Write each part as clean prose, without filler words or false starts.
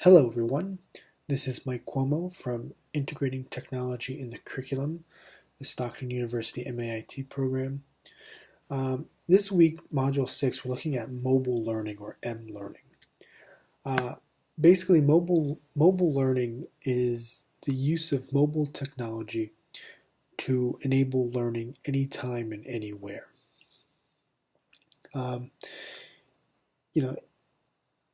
Hello, everyone. This is Mike Cuomo from Integrating Technology in the Curriculum, the Stockton University MAIT program. This week, Module 6, we're looking at mobile learning or M-learning. Uh, Basically, mobile learning is the use of mobile technology to enable learning anytime and anywhere. Um, you know,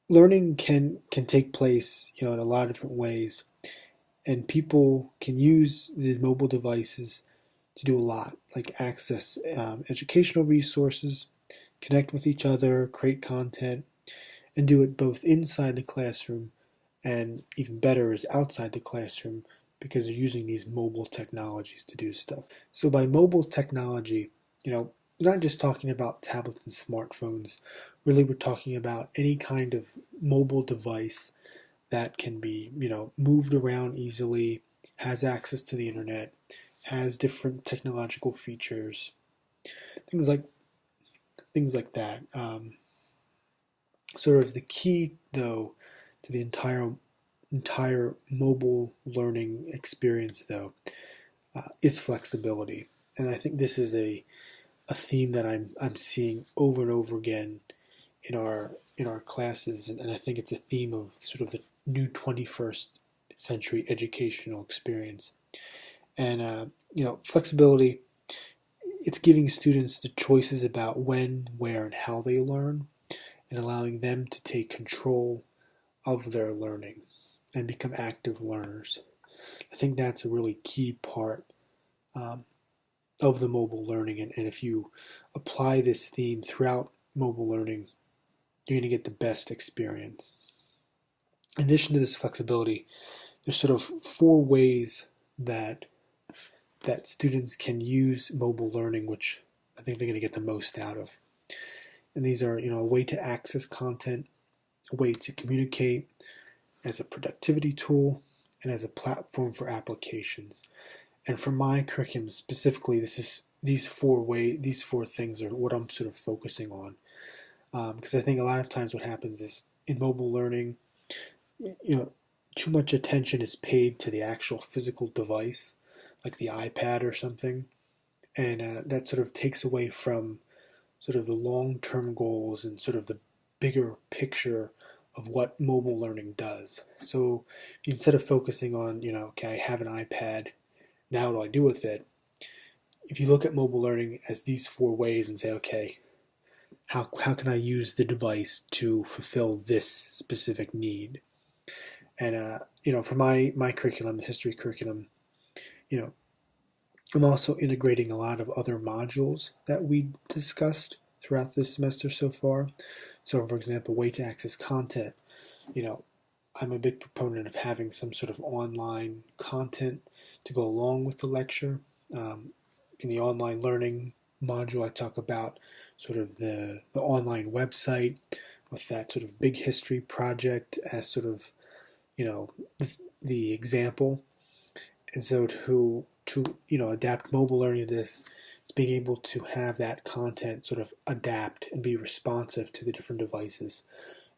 Learning can take place, in a lot of different ways, and people can use the mobile devices to do a lot, like access educational resources, connect with each other, create content, and do it both inside the classroom and even better is outside the classroom because they're using these mobile technologies to do stuff. So by mobile technology, not just talking about tablets and smartphones, really we're talking about any kind of mobile device that can be, moved around easily, has access to the internet, has different technological features, things like that. Sort of the key, though, to the entire mobile learning experience, though, is flexibility, and I think this is a theme that I'm seeing over and over again in our classes, and I think it's a theme of sort of the new 21st century educational experience. And flexibility, it's giving students the choices about when, where, and how they learn, and allowing them to take control of their learning and become active learners. I think that's a really key part um, of the mobile learning, and if you apply this theme throughout mobile learning, you're going to get the best experience. In addition to this flexibility, there's sort of four ways that students can use mobile learning, which I think they're going to get the most out of. And these are, a way to access content, a way to communicate, as a productivity tool, and as a platform for applications. And for my curriculum specifically, these four things are what I'm sort of focusing on. Because I think a lot of times what happens is in mobile learning, too much attention is paid to the actual physical device, like the iPad or something, and that sort of takes away from sort of the long-term goals and sort of the bigger picture of what mobile learning does. So instead of focusing on, okay, I have an iPad, now what do I do with it? If you look at mobile learning as these four ways and say, okay, how can I use the device to fulfill this specific need? And for my curriculum, the history curriculum, I'm also integrating a lot of other modules that we discussed throughout this semester so far. So, for example, way to access content. I'm a big proponent of having some sort of online content to go along with the lecture. In the online learning module, I talk about sort of the online website with that sort of big history project as sort of, the example. And so to adapt mobile learning to this, it's being able to have that content sort of adapt and be responsive to the different devices.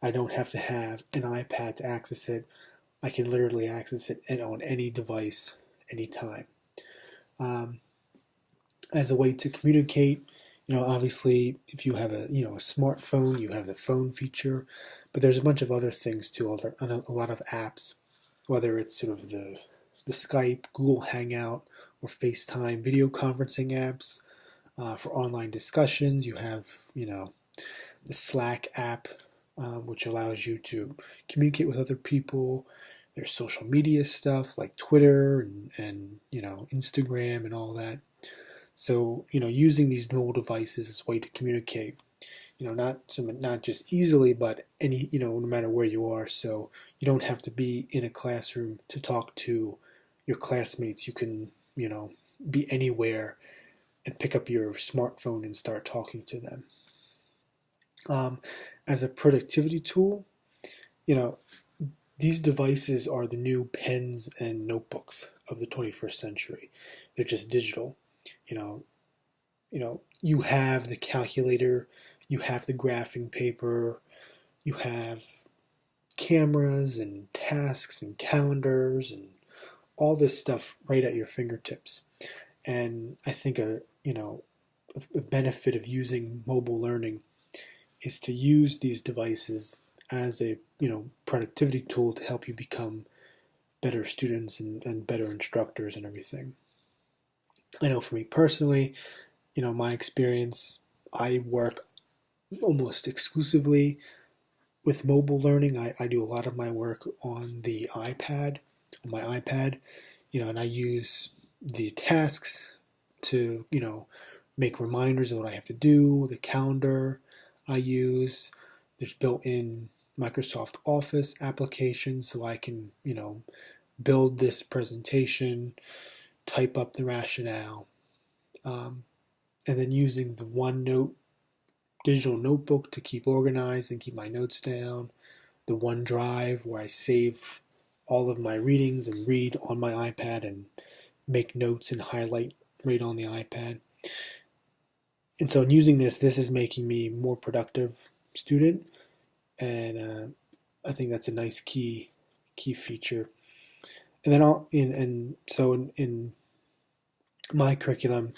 I don't have to have an iPad to access it. I can literally access it on any device, anytime. As a way to communicate, obviously, if you have a smartphone, you have the phone feature, but there's a bunch of other things too. A lot of apps, whether it's sort of the Skype, Google Hangout, or FaceTime video conferencing apps for online discussions. You have the Slack app, which allows you to communicate with other people. There's social media stuff like Twitter and Instagram and all that. So using these mobile devices as a way to communicate, not just easily, but no matter where you are. So you don't have to be in a classroom to talk to your classmates. You can be anywhere and pick up your smartphone and start talking to them. As a productivity tool, these devices are the new pens and notebooks of the 21st century. They're just digital. You have the calculator, you have the graphing paper, you have cameras and tasks and calendars and all this stuff right at your fingertips. And I think a benefit of using mobile learning is to use these devices as a productivity tool to help you become better students and better instructors and everything. I know for me personally, my experience, I work almost exclusively with mobile learning. I do a lot of my work on my iPad, and I use the tasks to, make reminders of what I have to do, the calendar I use. There's built-in Microsoft Office applications so I can, build this presentation, type up the rationale, and then using the OneNote digital notebook to keep organized and keep my notes down, the OneDrive where I save all of my readings and read on my iPad and make notes and highlight right on the iPad. And so in using this is making me a more productive student, and I think that's a nice key feature. And then in my curriculum,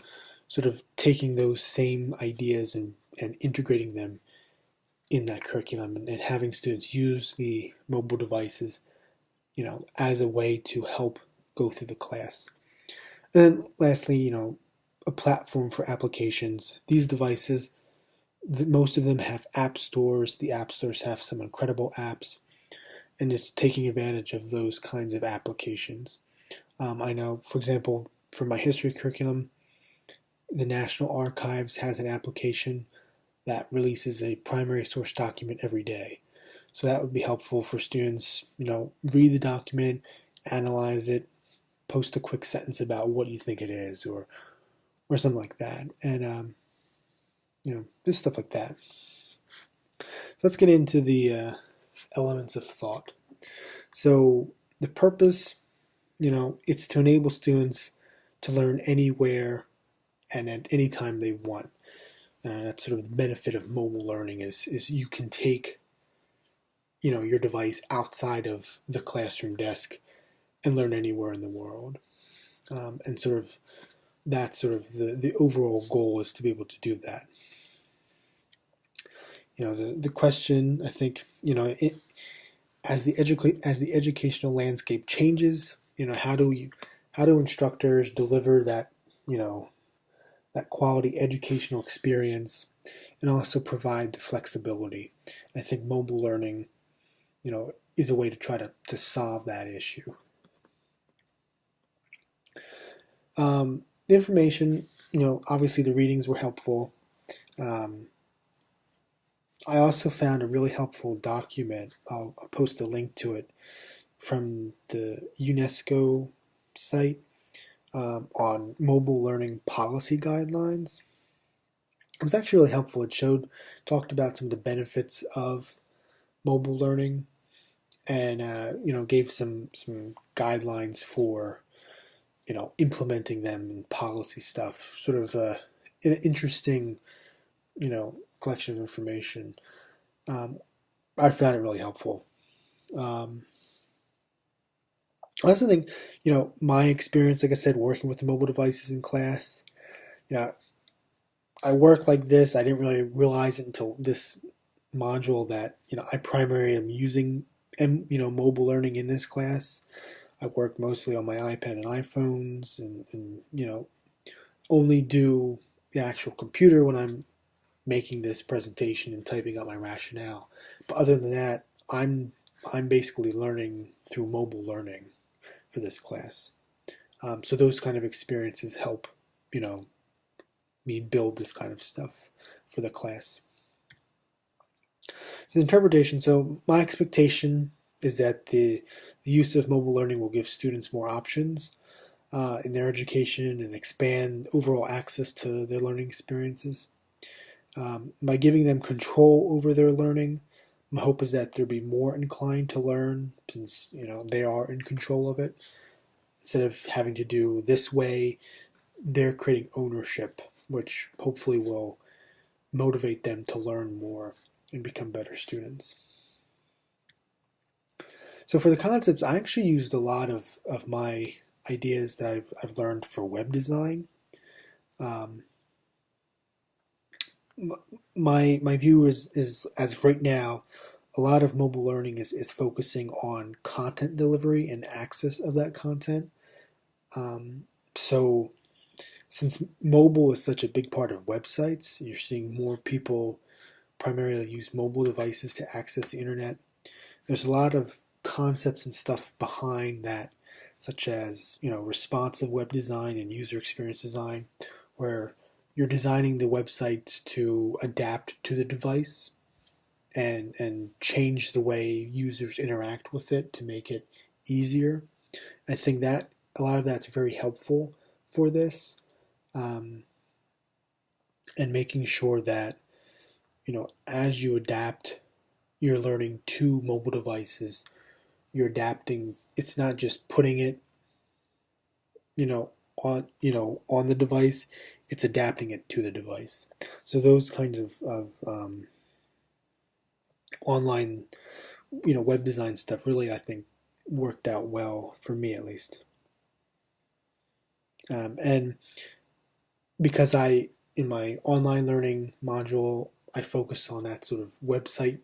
sort of taking those same ideas and integrating them in that curriculum and having students use the mobile devices, as a way to help go through the class. And then lastly, a platform for applications. These devices, most of them have app stores. The app stores have some incredible apps, and just taking advantage of those kinds of applications. I know, for example, for my history curriculum, the National Archives has an application that releases a primary source document every day. So that would be helpful for students, read the document, analyze it, post a quick sentence about what you think it is, or something like that. And, just stuff like that. So let's get into the elements of thought. So the purpose, it's to enable students to learn anywhere and at any time they want. That's sort of the benefit of mobile learning is you can take, your device outside of the classroom desk and learn anywhere in the world. And sort of that's sort of the overall goal is to be able to do that. The question, I think, as the educational landscape changes, how do instructors deliver that, that quality educational experience and also provide the flexibility? I think mobile learning, is a way to try to solve that issue. The information, obviously the readings were helpful. I also found a really helpful document. I'll post a link to it from the UNESCO site on mobile learning policy guidelines. It was actually really helpful. It talked about some of the benefits of mobile learning, and gave some guidelines for implementing them in policy stuff. Sort of an interesting collection of information. I found it really helpful. I also think my experience, like I said, working with the mobile devices in class. I work like this. I didn't really realize it until this module that I primarily am using mobile learning in this class. I work mostly on my iPad and iPhones, and only do the actual computer when I'm making this presentation and typing out my rationale. But other than that, I'm basically learning through mobile learning for this class. So those kind of experiences help me build this kind of stuff for the class. So interpretation. So my expectation is that the use of mobile learning will give students more options in their education and expand overall access to their learning experiences. By giving them control over their learning, my hope is that they'll be more inclined to learn since they are in control of it. Instead of having to do this way, they're creating ownership, which hopefully will motivate them to learn more and become better students. So for the concepts, I actually used a lot of my ideas that I've learned for web design. Um, my view is as of right now, a lot of mobile learning is focusing on content delivery and access of that content. So since mobile is such a big part of websites, you're seeing more people primarily use mobile devices to access the internet. There's a lot of concepts and stuff behind that, such as responsive web design and user experience design, where you're designing the websites to adapt to the device and change the way users interact with it to make it easier. I think that a lot of that's very helpful for this, um, and making sure that as you adapt your learning to mobile devices, you're adapting. It's not just putting it, on the device. It's adapting it to the device. So those kinds of online, web design stuff really, I think, worked out well for me at least. And because in my online learning module, I focus on that sort of website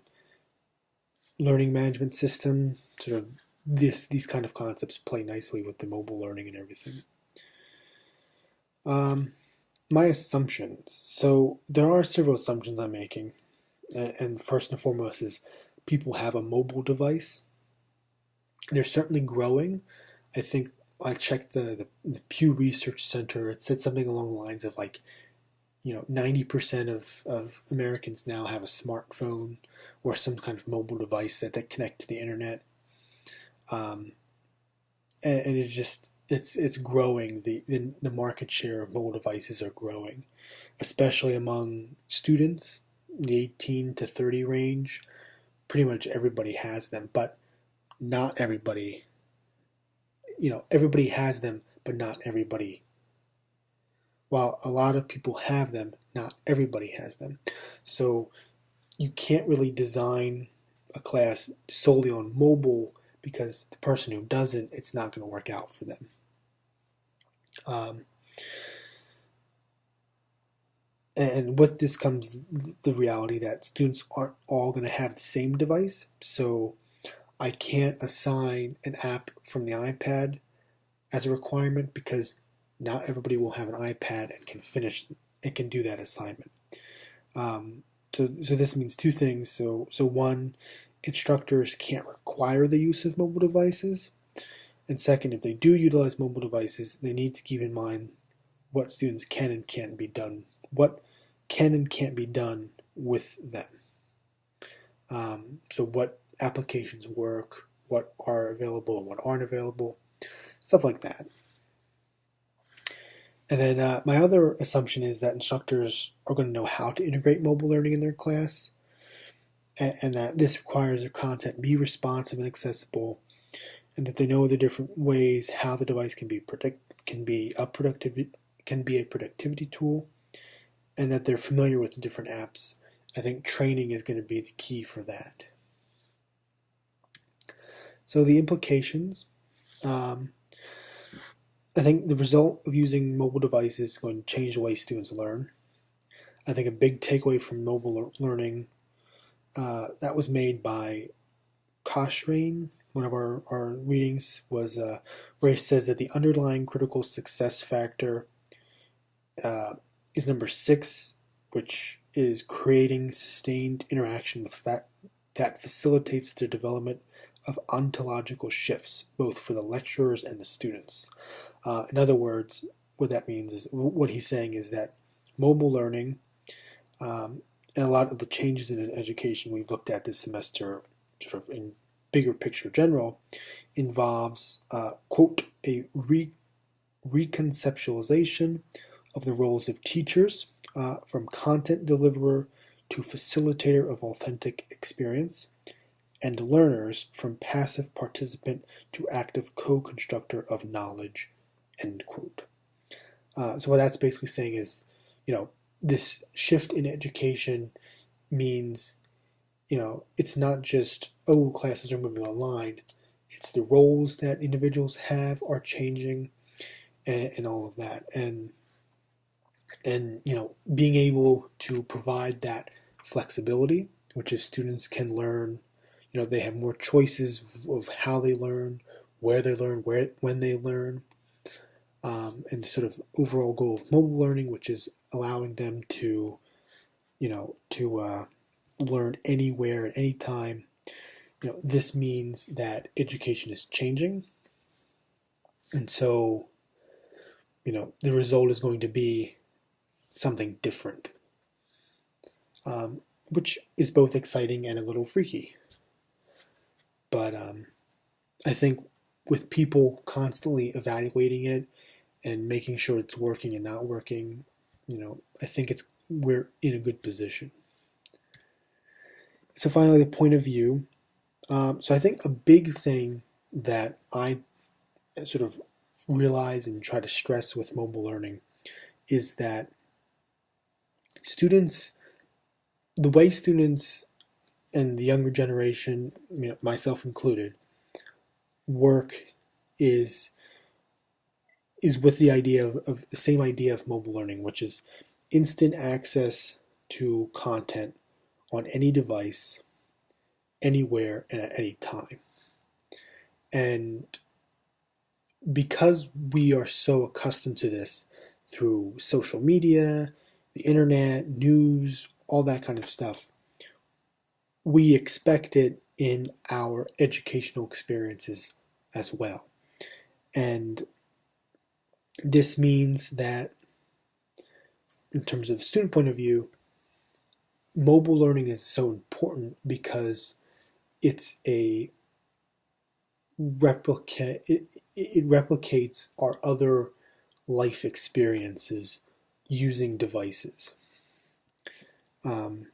learning management system, sort of these kind of concepts play nicely with the mobile learning and everything. My assumptions. So there are several assumptions I'm making, and first and foremost is people have a mobile device. They're certainly growing. I think I checked the Pew Research Center. It said something along the lines of 90% of Americans now have a smartphone or some kind of mobile device that they connect to the internet. And it's growing. The market share of mobile devices are growing, especially among students, the 18 to 30 range. Pretty much everybody has them, but not everybody. Everybody has them, but not everybody. While a lot of people have them, not everybody has them. So you can't really design a class solely on mobile, because the person who doesn't, it's not going to work out for them. And with this comes the reality that students aren't all going to have the same device. So I can't assign an app from the iPad as a requirement, because not everybody will have an iPad and can do that assignment. So this means two things. So one, instructors can't require the use of mobile devices. And second, if they do utilize mobile devices, they need to keep in mind what students can and can't be done, what can and can't be done with them. So what applications work, what are available and what aren't available, stuff like that. And then my other assumption is that instructors are going to know how to integrate mobile learning in their class, and that this requires their content be responsive and accessible, and that they know the different ways how the device can be a productivity tool, and that they're familiar with the different apps. I think training is going to be the key for that. So the implications. I think the result of using mobile devices is going to change the way students learn. I think a big takeaway from mobile learning that was made by Cochrane, one of our readings, was where he says that the underlying critical success factor is number 6, which is creating sustained interaction with that facilitates the development of ontological shifts, both for the lecturers and the students. In other words, what that means is, what he's saying is that mobile learning and a lot of the changes in education we've looked at this semester, sort of in bigger picture general, involves, quote, a reconceptualization of the roles of teachers, from content deliverer to facilitator of authentic experience, and learners from passive participant to active co-constructor of knowledge, end quote. So what that's basically saying is, this shift in education means, it's not just, classes are moving online. it's the roles that individuals have are changing, and all of that, and being able to provide that flexibility, which is students can learn. They have more choices of how they learn, where they learn, when they learn, and the sort of overall goal of mobile learning, which is allowing them to learn anywhere at any time. This means that education is changing, and so the result is going to be something different, which is both exciting and a little freaky. But I think with people constantly evaluating it and making sure it's working and not working, I think we're in a good position. So finally, the point of view. So I think a big thing that I sort of realize and try to stress with mobile learning is that the way students and the younger generation, myself included, work is with the idea of the same idea of mobile learning, which is instant access to content on any device, anywhere, and at any time. And because we are so accustomed to this through social media, the internet, news, all that kind of stuff, we expect it in our educational experiences as well. And this means that, in terms of the student point of view, mobile learning is so important because it's it replicates our other life experiences using devices. And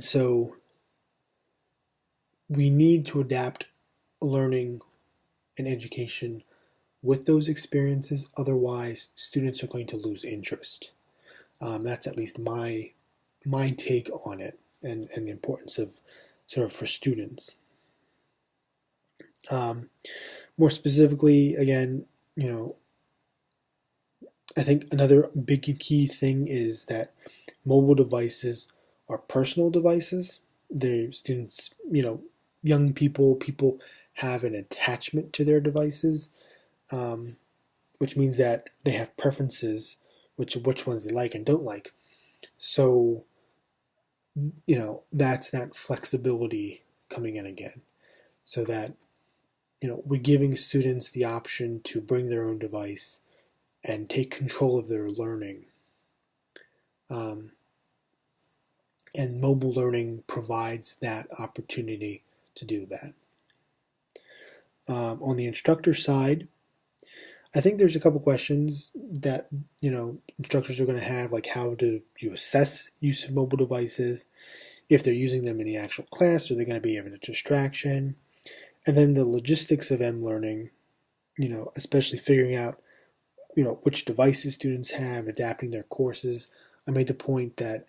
so we need to adapt learning and education with those experiences. Otherwise, students are going to lose interest. That's at least my take on it, and the importance of sort of for students. More specifically, again, I think another big key thing is that mobile devices are personal devices. They're students, young people have an attachment to their devices, which means that they have preferences, which ones they like and don't like. So, that's that flexibility coming in again, so that we're giving students the option to bring their own device and take control of their learning. And mobile learning provides that opportunity to do that. On the instructor side, I think there's a couple questions that instructors are going to have, like how do you assess use of mobile devices, if they're using them in the actual class, are they going to be having a distraction, and then the logistics of M-learning, especially figuring out which devices students have, adapting their courses. I made the point that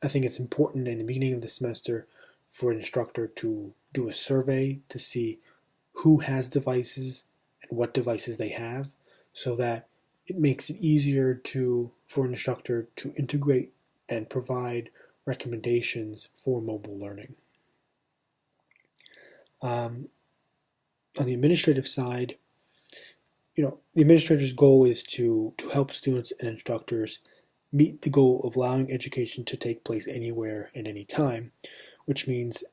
I think it's important in the beginning of the semester for an instructor to do a survey to see who has devices and what devices they have, so that it makes it easier for an instructor to integrate and provide recommendations for mobile learning. On the administrative side, the administrator's goal is to help students and instructors meet the goal of allowing education to take place anywhere and any time, which means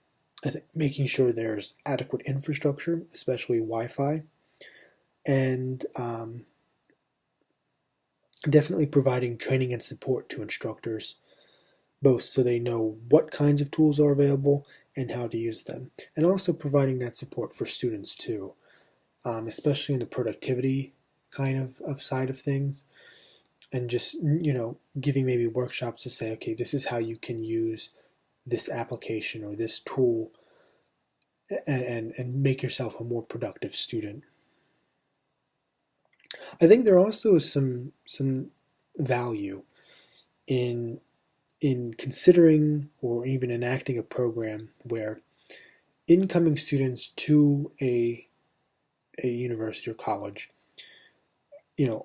making sure there's adequate infrastructure, especially Wi-Fi, and definitely providing training and support to instructors, both so they know what kinds of tools are available and how to use them, and also providing that support for students too, especially in the productivity kind of side of things, and just giving maybe workshops to say, okay, this is how you can use this application or this tool, and make yourself a more productive student. I think there also is some value in considering or even enacting a program where incoming students to a university or college,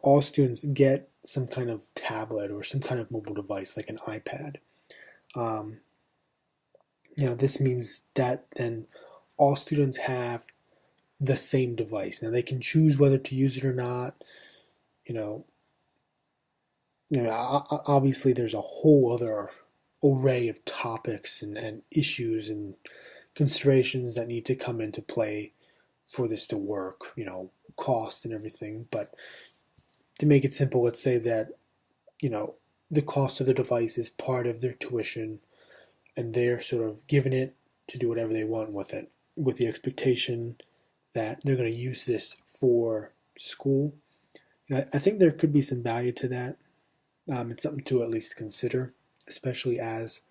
all students get some kind of tablet or some kind of mobile device like an iPad. Um, this means that then all students have the same device. Now they can choose whether to use it or not. You know, obviously there's a whole other array of topics and issues and considerations that need to come into play for this to work. Cost and everything. But to make it simple, let's say that the cost of the device is part of their tuition, and they're sort of given it to do whatever they want with it, with the expectation that they're going to use this for school. And I think there could be some value to that. It's something to at least consider, especially as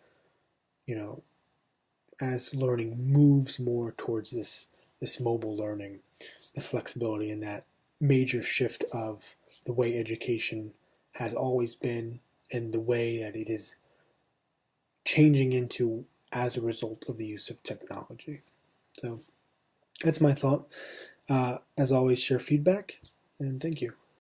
as learning moves more towards this mobile learning, the flexibility, and that major shift of the way education has always been and the way that it is changing into as a result of the use of technology. So that's my thought. As always, share feedback, and thank you.